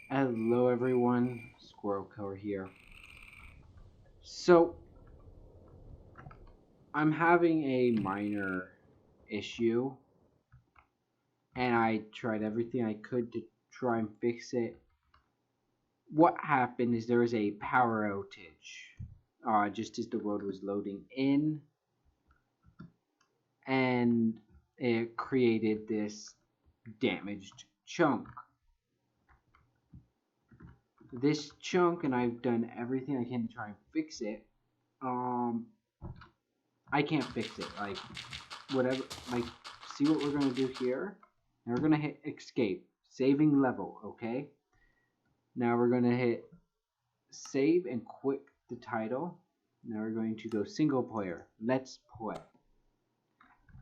Hello everyone, Squirrel Core here. So, I'm having a minor issue, and I tried everything I could to try and fix it. What happened is there was a power outage, just as the road was loading in, and it created this damaged chunk. This chunk, and I've done everything I can to try and fix it. Um, I can't fix it. Like, whatever, like, see what we're gonna do here? Now we're gonna hit escape, saving level, okay? Now we're gonna hit save and quit the title. Now we're going to go single player. Let's play.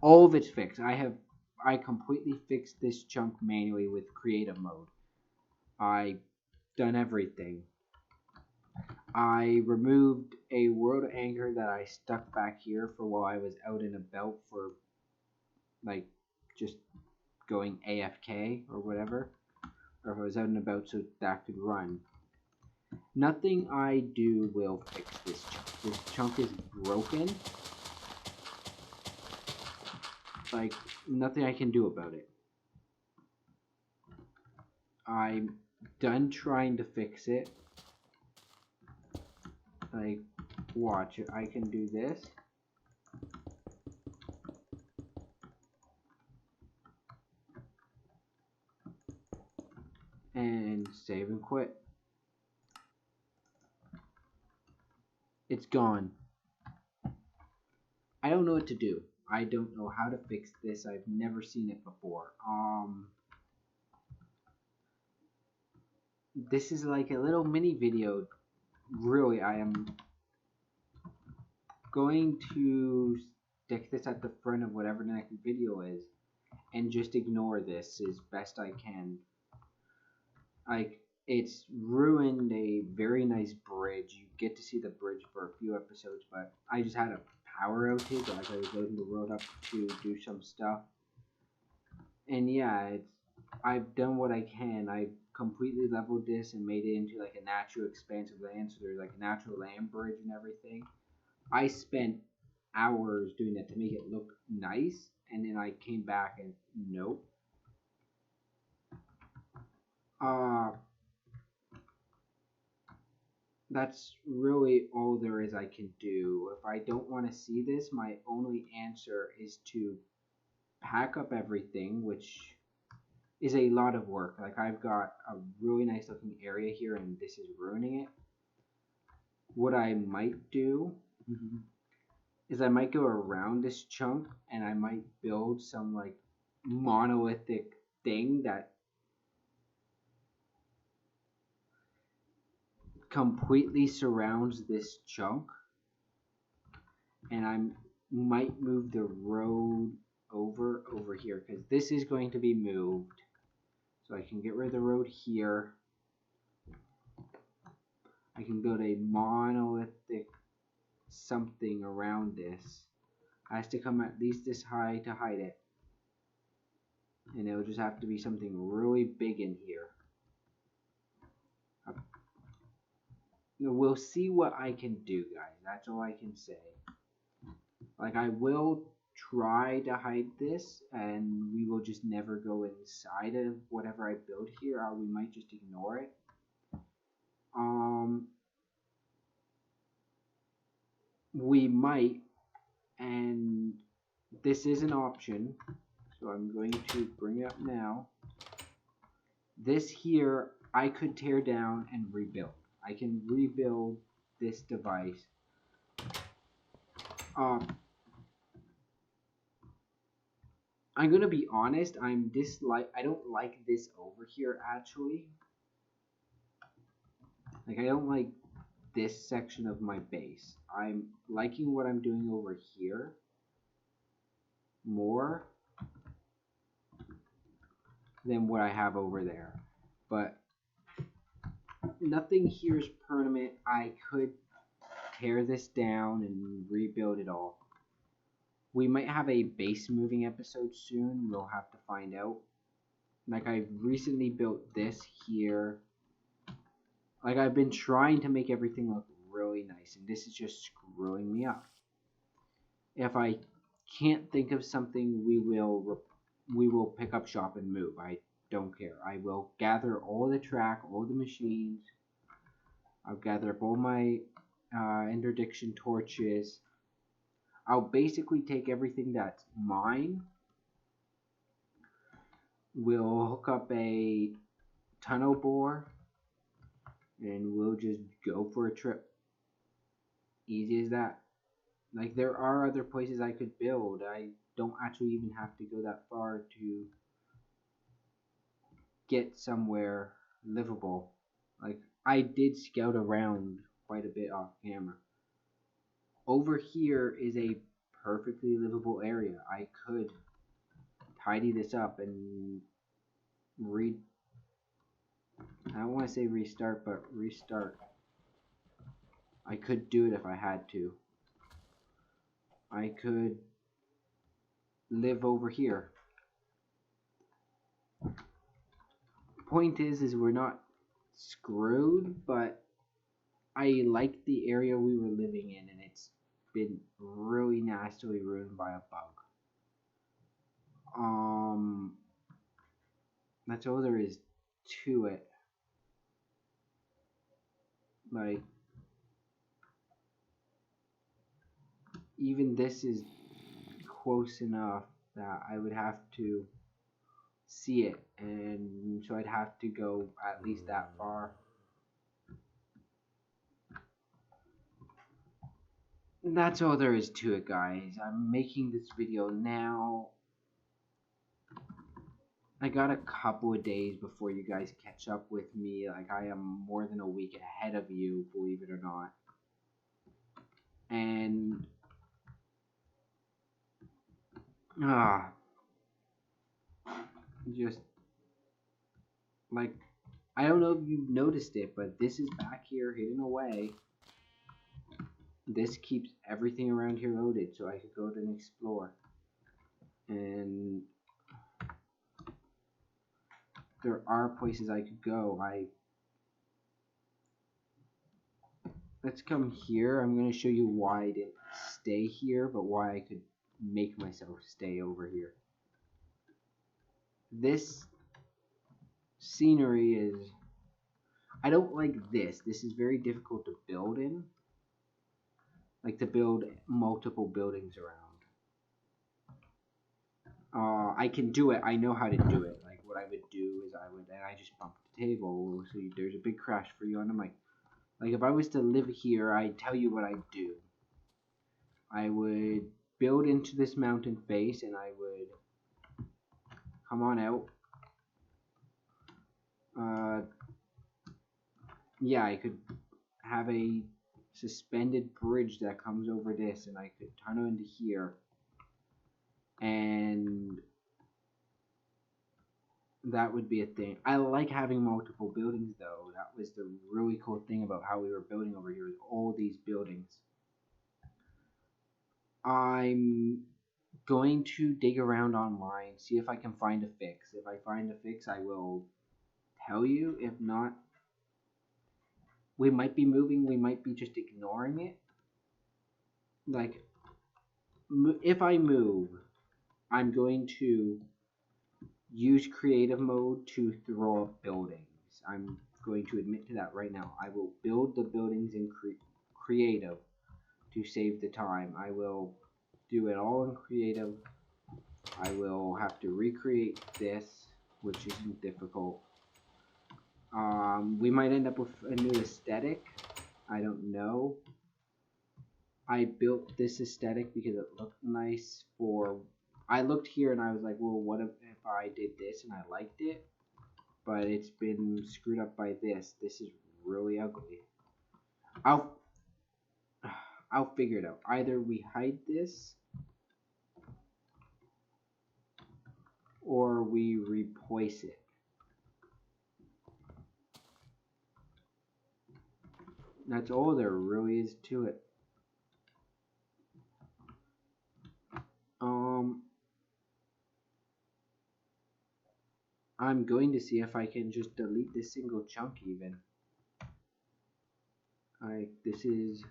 All of it's fixed. I completely fixed this chunk manually with creative mode. I done everything. I removed a world anchor that I stuck back here for while I was out and about for like just going AFK or whatever, or if I was out and about so that could run. Nothing I do will fix this chunk. This chunk is broken. Like, nothing I can do about it. I'm done trying to fix it. Like, watch it. I can do this. And save and quit. It's gone. I don't know what to do. I don't know how to fix this. I've never seen it before. This is like a little mini video. Really, I am going to stick this at the front of whatever the next video is and just ignore this as best I can. Like, it's ruined a very nice bridge. You get to see the bridge for a few episodes, but I just had a power outage as I was loading the road up to do some stuff. And yeah, I've done what I can. I completely leveled this and made it into like a natural expansive land, so there's like a natural land bridge and everything. I spent hours doing that to make it look nice, and then I came back and nope. Uh, that's really all there is I can do. If I don't want to see this, my only answer is to pack up everything, which is a lot of work. Like, I've got a really nice looking area here, and this is ruining it. What I might do is I might go around this chunk and I might build some like monolithic thing that completely surrounds this chunk, and I might move the road over here because this is going to be moved, so I can get rid of the road here. I can build a monolithic something around this. It has to come at least this high to hide it, and it'll just have to be something really big in here. We'll see what I can do, guys. That's all I can say. Like, I will try to hide this, and we will just never go inside of whatever I build here, or we might just ignore it. We might, and this is an option, so I'm going to bring it up now. This here, I could tear down and rebuild. I can rebuild this device. I'm gonna be honest. I don't like this over here actually. Like, I don't like this section of my base. I'm liking what I'm doing over here more than what I have over there. But nothing here is permanent. I could tear this down and rebuild it all. We might have a base moving episode soon. We'll have to find out. Like, I've recently built this here. Like, I've been trying to make everything look really nice, and this is just screwing me up. If I can't think of something, we will pick up shop and move. I don't care. I will gather all the track, all the machines. I'll gather up all my interdiction torches. I'll basically take everything that's mine. We'll hook up a tunnel bore, and we'll just go for a trip. Easy as that. Like, there are other places I could build. I don't actually even have to go that far to get somewhere livable. Like, I did scout around quite a bit off camera. Over here is a perfectly livable area. I could tidy this up and I don't want to say restart, but restart. I could do it if I had to. I could live over here. Point is we're not screwed, but I like the area we were living in, and it's been really nastily ruined by a bug. That's all there is to it. Like, even this is close enough that I would have to see it, and so I'd have to go at least that far. That's all there is to it, guys. I'm making this video now. I got a couple of days before you guys catch up with me. Like, I am more than a week ahead of you, believe it or not. And just like, I don't know if you've noticed it, but this is back here hidden away. This keeps everything around here loaded so I could go and explore. And there are places I could go. Let's come here. I'm going to show you why I didn't stay here, but why I could make myself stay over here. This scenery is... I don't like this. This is very difficult to build in. Like, to build multiple buildings around. I can do it. I know how to do it. Like, what I would do is I just bump the table, so there's a big crash for you on the mic. Like, if I was to live here, I'd tell you what I'd do. I would build into this mountain face, and I would come on out. Yeah, I could have a suspended bridge that comes over this, and I could tunnel into here. And that would be a thing. I like having multiple buildings, though. That was the really cool thing about how we were building over here, is all these buildings. I'm going to dig around online, see if I can find a fix. If I find a fix, I will tell you. If not, we might be moving, we might be just ignoring it. Like, if I move, I'm going to use creative mode to throw up buildings. I'm going to admit to that right now. I will build the buildings in creative to save the time. I will do it all in creative. I will have to recreate this, which isn't difficult. We might end up with a new aesthetic. I don't know. I built this aesthetic because it looked nice for... I looked here and I was like, well, what if I did this and I liked it? But it's been screwed up by this. This is really ugly. I'll figure it out. Either we hide this, or we replace it. That's all there really is to it. I'm going to see if I can just delete this single chunk even. This is...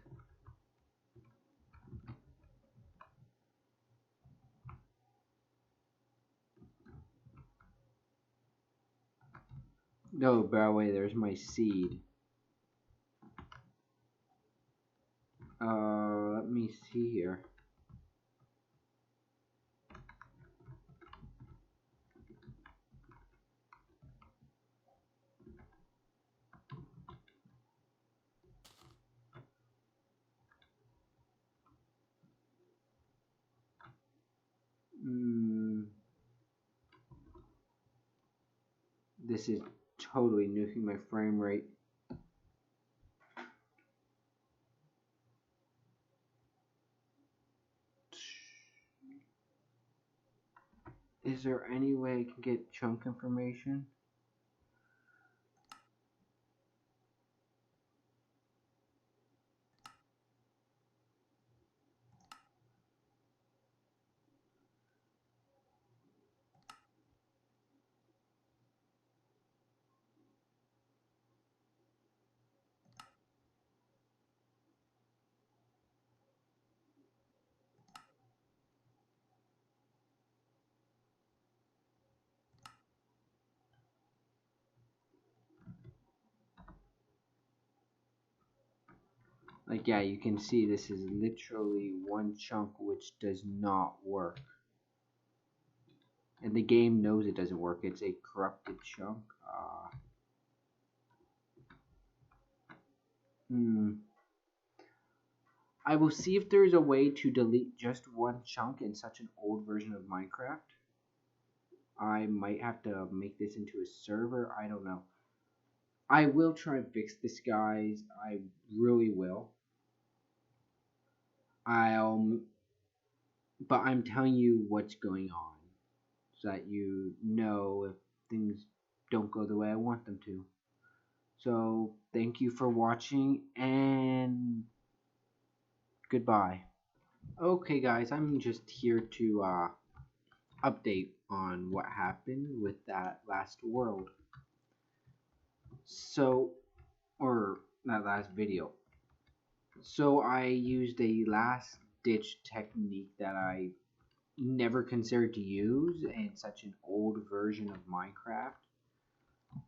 No, by the way, there's my seed. Let me see here. This is totally nuking my frame rate. Is there any way I can get chunk information? Like, yeah, you can see this is literally one chunk which does not work. And the game knows it doesn't work. It's a corrupted chunk. I will see if there's a way to delete just one chunk in such an old version of Minecraft. I might have to make this into a server. I don't know. I will try and fix this, guys. I really will. But I'm telling you what's going on so that you know if things don't go the way I want them to. So thank you for watching and goodbye. Okay, guys, I'm just here to update on what happened with that last world. So, or that last video. So I used a last ditch technique that I never considered to use in such an old version of Minecraft,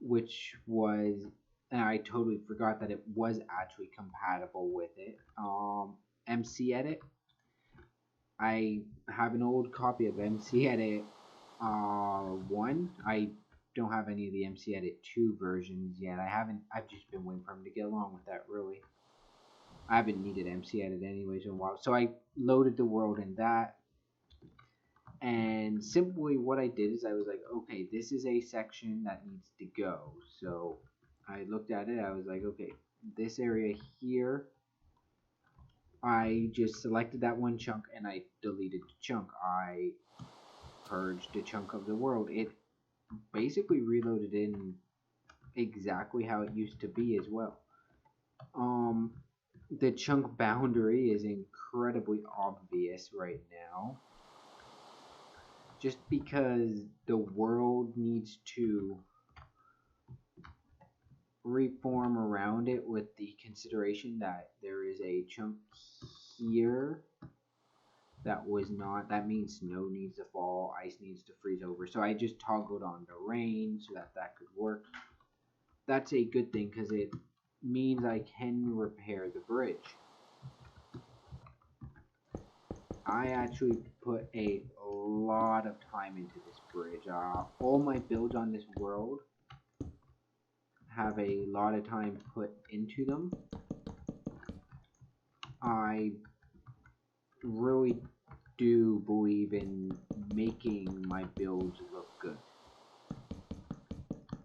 which was, and I totally forgot that it was actually compatible with it. MC Edit. I have an old copy of MC Edit 1. I don't have any of the MC Edit 2 versions yet. I've just been waiting for them to get along with that, really. I haven't needed MC Edit anyways in a while. So I loaded the world in that. And simply what I did is I was like, okay, this is a section that needs to go. So I looked at it. I was like, okay, this area here. I just selected that one chunk and I deleted the chunk. I purged a chunk of the world. It basically reloaded in exactly how it used to be as well. The chunk boundary is incredibly obvious right now. Just because the world needs to reform around it with the consideration that there is a chunk here that means snow needs to fall, ice needs to freeze over. So I just toggled on the rain so that could work. That's a good thing because it means I can repair the bridge. I actually put a lot of time into this bridge. All my builds on this world have a lot of time put into them. I really do believe in making my builds look good.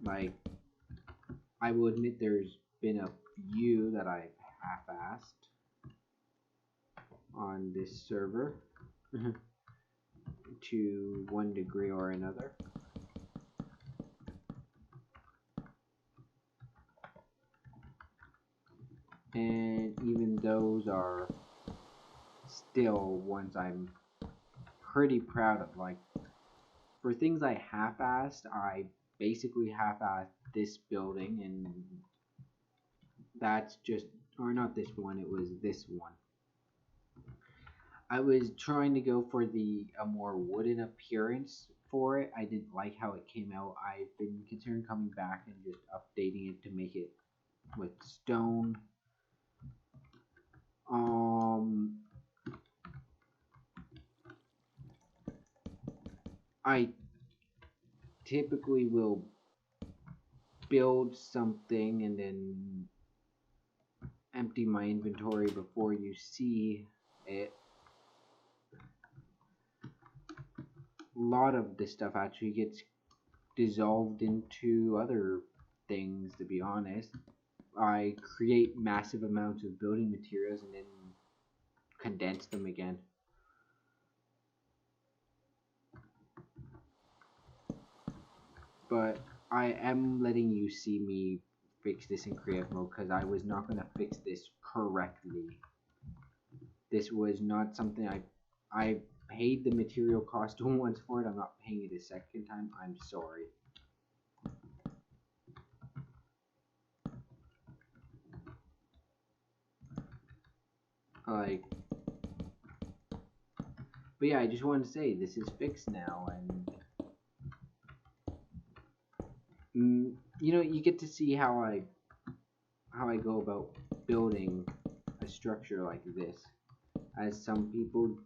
Like, I will admit there's been a few that I've half-assed on this server to one degree or another. And even those are still ones I'm pretty proud of. Like, for things I half-assed, I basically half-assed this building, and that's just or not this one, it was this one. I was trying to go for a more wooden appearance for it. I didn't like how it came out. I've been considering coming back and just updating it to make it with stone. I typically will build something and then empty my inventory before you see it. A lot of this stuff actually gets dissolved into other things, to be honest. I create massive amounts of building materials and then condense them again. But I am letting you see me fix this in creative mode because I was not going to fix this correctly. This was not something I paid the material cost once for it. I'm not paying it a second time. I'm sorry. Like, but yeah, I just wanted to say this is fixed now, and you know, you get to see how I go about building a structure like this. As some people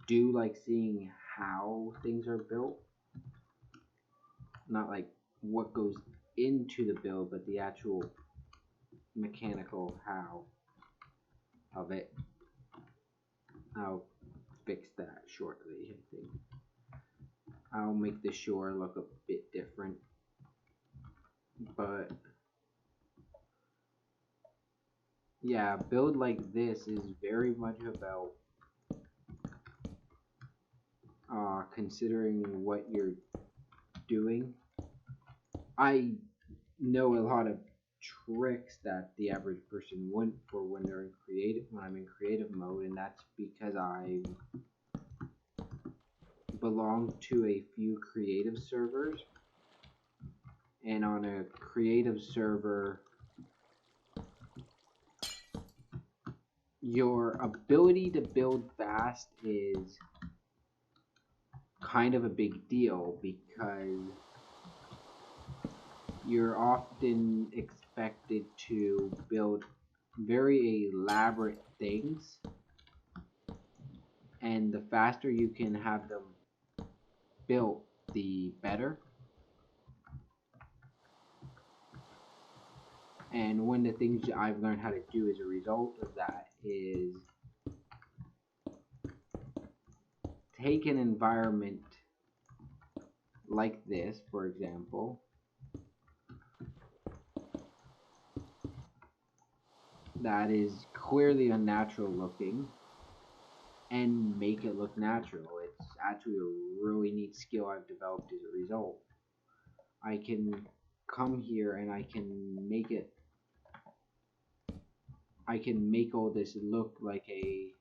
do like seeing how things are built, not like what goes into the build, but the actual mechanical how of it. I'll fix that shortly, I think. I'll make the shore look a bit different, but yeah, build like this is very much about considering what you're doing. I know a lot of tricks that the average person wouldn't for when they're in when I'm in creative mode, and that's because I belong to a few creative servers, and on a creative server your ability to build fast is kind of a big deal because you're often expected to build very elaborate things, and the faster you can have them built, the better. And one of the things I've learned how to do as a result of that is take an environment like this, for example, that is clearly unnatural looking, and make it look natural. It's actually a really neat skill I've developed as a result. I can come here and I can make all this look like a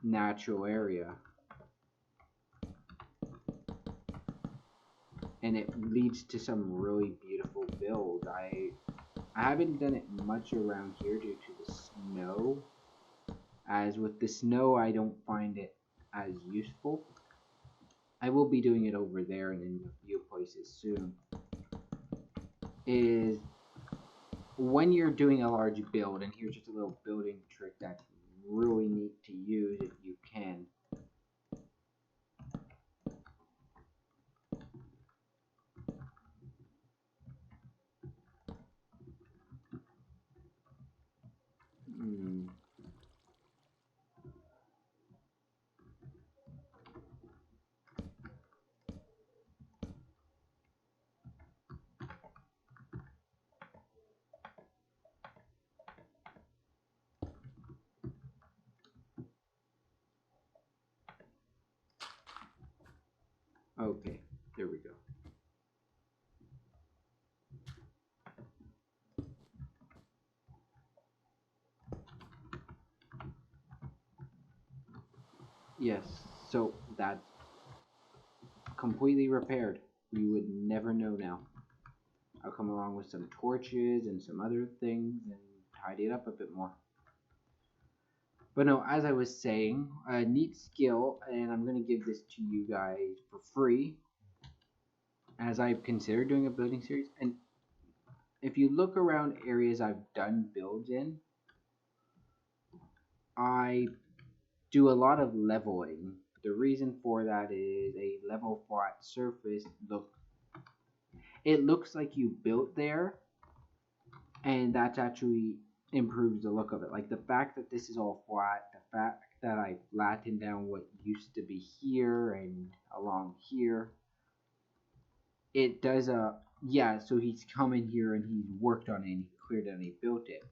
natural area, and it leads to some really beautiful builds. I haven't done it much around here due to the snow, as with the snow I don't find it as useful. I will be doing it over there and in a few places soon. Is when you're doing a large build, and here's just a little building trick that's really neat to use if you can. Okay, there we go. Yes, so that's completely repaired. You would never know now. I'll come along with some torches and some other things and tidy it up a bit more. But no, as I was saying, a neat skill, and I'm going to give this to you guys for free, as I've considered doing a building series. And if you look around areas I've done builds in, I do a lot of leveling. The reason for that is a level flat surface it looks like you built there, and that actually improves the look of it. Like the fact that this is all flat, the fact that I flattened down what used to be here and along here, it does yeah, so he's come in here and he's worked on it and he cleared it and he built it.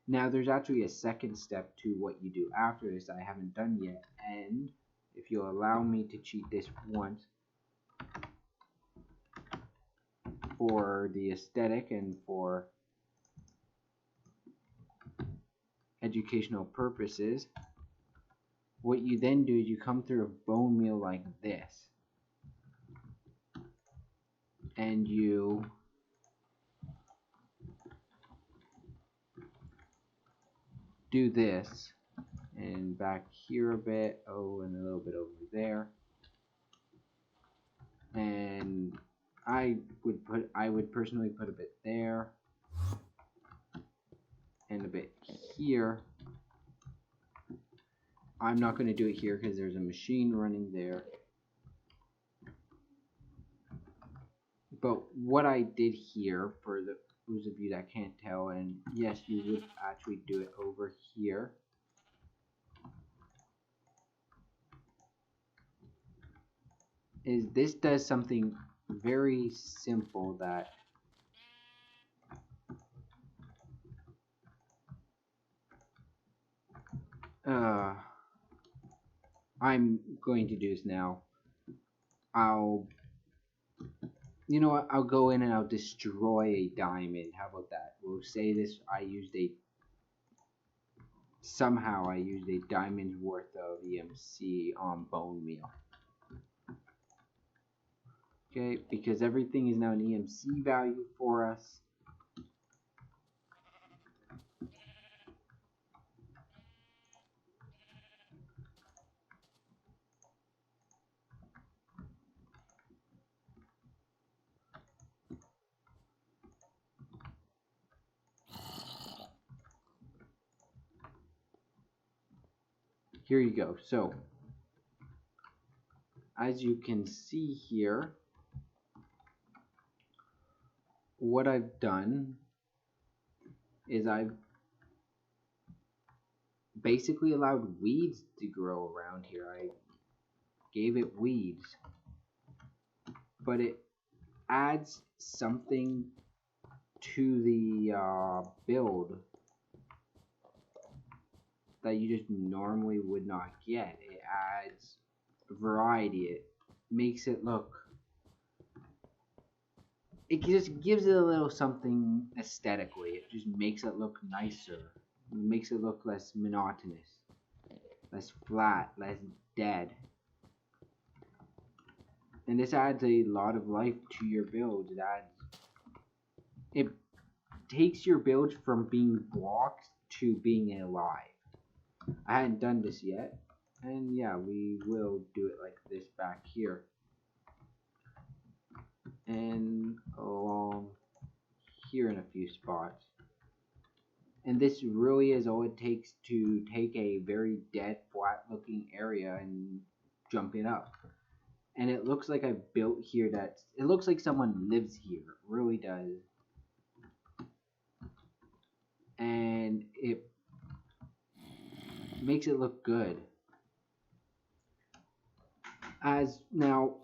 Now there's actually a second step to what you do after this that I haven't done yet, and if you'll allow me to cheat this once for the aesthetic and for educational purposes, what you then do is you come through a bone meal like this, and you do this, and back here a bit, oh, and a little bit over there, and I would personally put a bit there, and a bit here. I'm not going to do it here because there's a machine running there. But what I did here, for those of you that can't tell, and yes, you would actually do it over here, is this does something very simple that I'm going to do this now. You know what, I'll go in and I'll destroy a diamond. How about that? We'll say this, somehow I used a diamond's worth of EMC on bone meal. Okay, because everything is now an EMC value for us. Here you go. So, as you can see here, what I've done is I've basically allowed weeds to grow around here. I gave it weeds, but it adds something to the build that you just normally would not get. It adds variety. It makes it look, it just gives it a little something aesthetically. It just makes it look nicer. It makes it look less monotonous, less flat, less dead. And this adds a lot of life to your build. It takes your build from being blocks to being alive. I hadn't done this yet, and yeah, we will do it like this back here, and along here in a few spots. And this really is all it takes to take a very dead, flat looking area and jump it up. And it looks like I built here it looks like someone lives here. It really does. And it makes it look good. As now,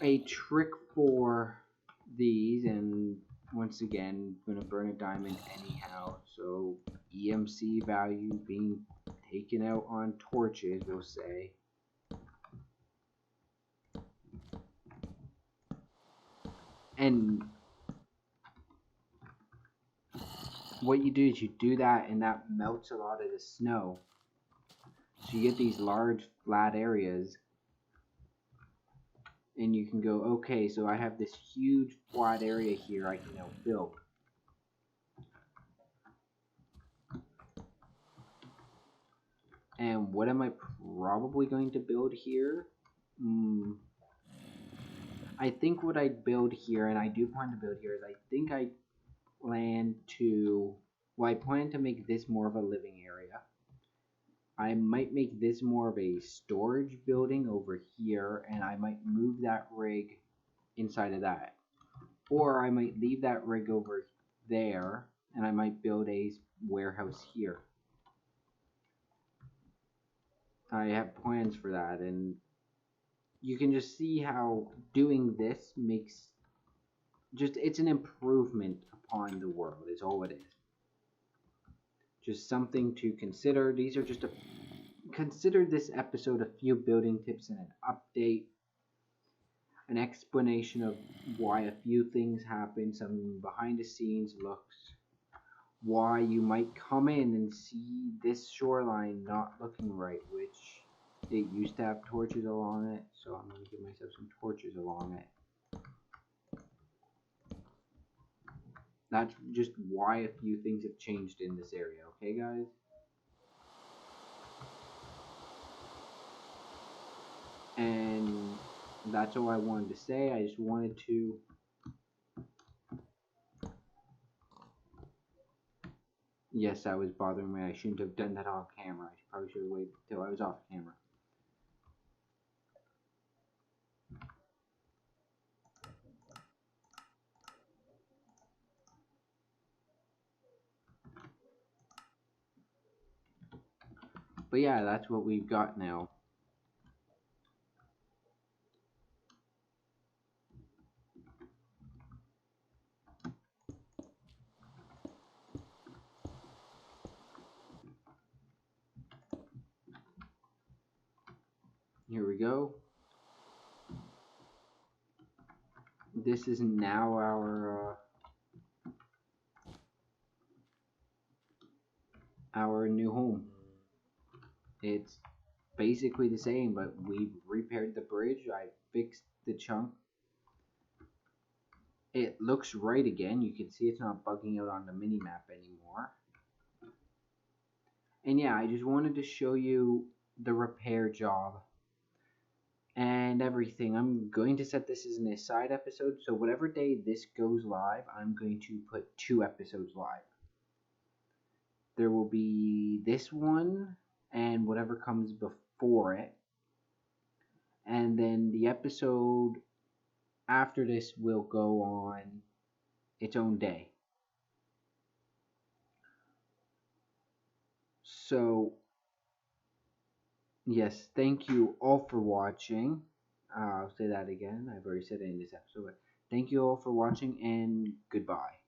a trick for these, and once again, I'm gonna burn a diamond anyhow, so EMC value being taken out on torches, we'll say. And what you do is you do that, and that melts a lot of the snow. So you get these large flat areas, and you can go, okay, so I have this huge flat area here I can now build. what am I probably going to build here? I think what I'd build here, and I do plan to build here, is I think I plan to, well, I plan to make this more of a living area. I might make this more of a storage building over here, and I might move that rig inside of that. Or I might leave that rig over there, and I might build a warehouse here. I have plans for that, and you can just see how doing this makes it's an improvement upon the world is all it is. Just something to consider. These are just consider this episode a few building tips and an update, an explanation of why a few things happen, some behind the scenes looks, why you might come in and see this shoreline not looking right, which it used to have torches along it, so I'm going to give myself some torches along it. That's just why a few things have changed in this area, okay guys? And that's all I wanted to say. I just wanted to yes, that was bothering me. I shouldn't have done that on camera. I probably should have waited till I was off camera. But yeah, that's what we've got now. Here we go. This is now our new home. It's basically the same, but we've repaired the bridge. I fixed the chunk. It looks right again. You can see it's not bugging out on the mini map anymore. And yeah, I just wanted to show you the repair job and everything. I'm going to set this as an aside episode, so whatever day this goes live, I'm going to put 2 episodes live. There will be this one and whatever comes before it, and then the episode after this will go on its own day. So yes, thank you all for watching. I'll say that again. I've already said it in this episode. But thank you all for watching, and goodbye.